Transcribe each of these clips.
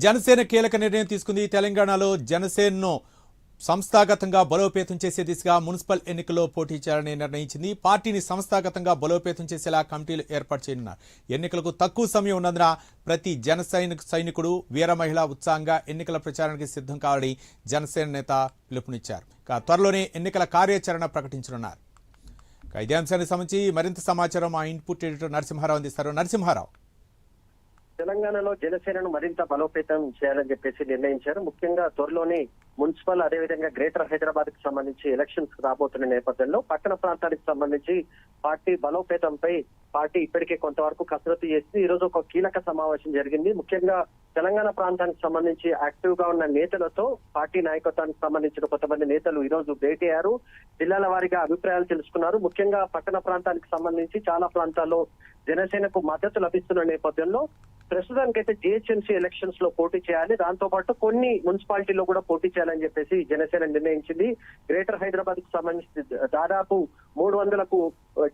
జనసేన కీలక నిర్ణయం తీసుకుంది. తెలంగాణలో జనసేనను సంస్థాగతంగా బలోపేతం చేసే దిశగా మున్సిపల్ ఎన్నికల్లో పోటీ చేయాలని నిర్ణయించింది. పార్టీని సంస్థాగతంగా బలోపేతం చేసేలా కమిటీలు ఏర్పాటు చేయనున్నారు. ఎన్నికలకు తక్కువ సమయం ఉన్నందున ప్రతి సైనికుడు వీర మహిళ ఉత్సాహంగా ఎన్నికల ప్రచారానికి సిద్ధం కావాలని జనసేన నేత పిలుపునిచ్చారు. త్వరలోనే ఎన్నికల కార్యాచరణ ప్రకటించనున్నారు. ఇదే అంశానికి సంబంధించి మరింత సమాచారం మా ఇన్పుట్ ఎడిటర్ నరసింహారావు అందిస్తారు. నరసింహారావు, తెలంగాణలో జనసేనను మరింత బలోపేతం చేయాలని చెప్పేసి నిర్ణయించారు. ముఖ్యంగా త్వరలోనే మున్సిపల్ అదేవిధంగా గ్రేటర్ హైదరాబాద్ కి సంబంధించి ఎలక్షన్స్ రాబోతున్న నేపథ్యంలో పట్టణ ప్రాంతానికి సంబంధించి పార్టీ బలోపేతంపై పార్టీ ఇప్పటికే కొంతవరకు కసరత్తు చేసి ఈ రోజు ఒక కీలక సమావేశం జరిగింది. ముఖ్యంగా తెలంగాణ ప్రాంతానికి సంబంధించి యాక్టివ్ గా ఉన్న నేతలతో పార్టీ నాయకత్వానికి సంబంధించిన కొంతమంది నేతలు ఈ రోజు భేటీ అయ్యారు. జిల్లాల వారీగా అభిప్రాయాలు తెలుసుకున్నారు. ముఖ్యంగా పట్టణ ప్రాంతానికి సంబంధించి చాలా ప్రాంతాల్లో జనసేనకు మద్దతు లభిస్తున్న నేపథ్యంలో ప్రస్తుతానికైతే జిహెచ్ఎంసీ ఎలక్షన్స్ లో పోటీ చేయాలి, దాంతో పాటు కొన్ని మున్సిపాలిటీలో కూడా పోటీ చేయాలని చెప్పేసి జనసేన నిర్ణయించింది. గ్రేటర్ హైదరాబాద్ కు సంబంధించి దాదాపు 300కు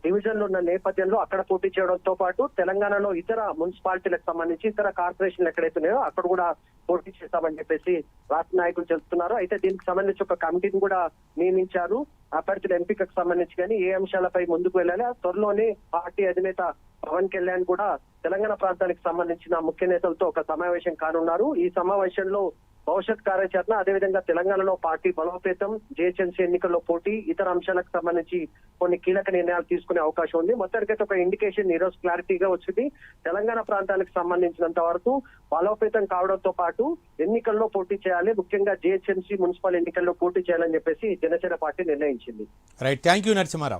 డివిజన్లు ఉన్న నేపథ్యంలో అక్కడ పోటీ చేయడంతో పాటు తెలంగాణలో ఇతర మున్సిపాలిటీలకు సంబంధించి ఇతర కార్పొరేషన్లు ఎక్కడైతే ఉన్నాయో అక్కడ కూడా పోటీ చేస్తామని చెప్పేసి రాష్ట్ర నాయకులు చెబుతున్నారు. అయితే దీనికి సంబంధించి ఒక కమిటీని కూడా నియమించారు. అభ్యర్థుల ఎంపికకు సంబంధించి కానీ ఏ అంశాలపై ముందుకు వెళ్ళాలి, త్వరలోనే పార్టీ అధినేత పవన్ కళ్యాణ్ కూడా తెలంగాణ ప్రాంతానికి సంబంధించిన ముఖ్య నేతలతో ఒక సమావేశం కానున్నారు. ఈ సమావేశంలో భవిష్యత్ కార్యాచరణ అదేవిధంగా తెలంగాణలో పార్టీ బలోపేతం, జిహెచ్ఎంసీ ఎన్నికల్లో పోటీ, ఇతర అంశాలకు సంబంధించి కొన్ని కీలక నిర్ణయాలు తీసుకునే అవకాశం ఉంది. మొత్తానికైతే ఒక ఇండికేషన్ ఈ రోజు క్లారిటీగా వచ్చింది. తెలంగాణ ప్రాంతానికి సంబంధించినంత వరకు బలోపేతం కావడంతో పాటు ఎన్నికల్లో పోటీ చేయాలి, ముఖ్యంగా జిహెచ్ఎంసీ మున్సిపల్ ఎన్నికల్లో పోటీ చేయాలని చెప్పేసి జనసేన పార్టీ నిర్ణయించింది. Right, thank you Narasimha Rao.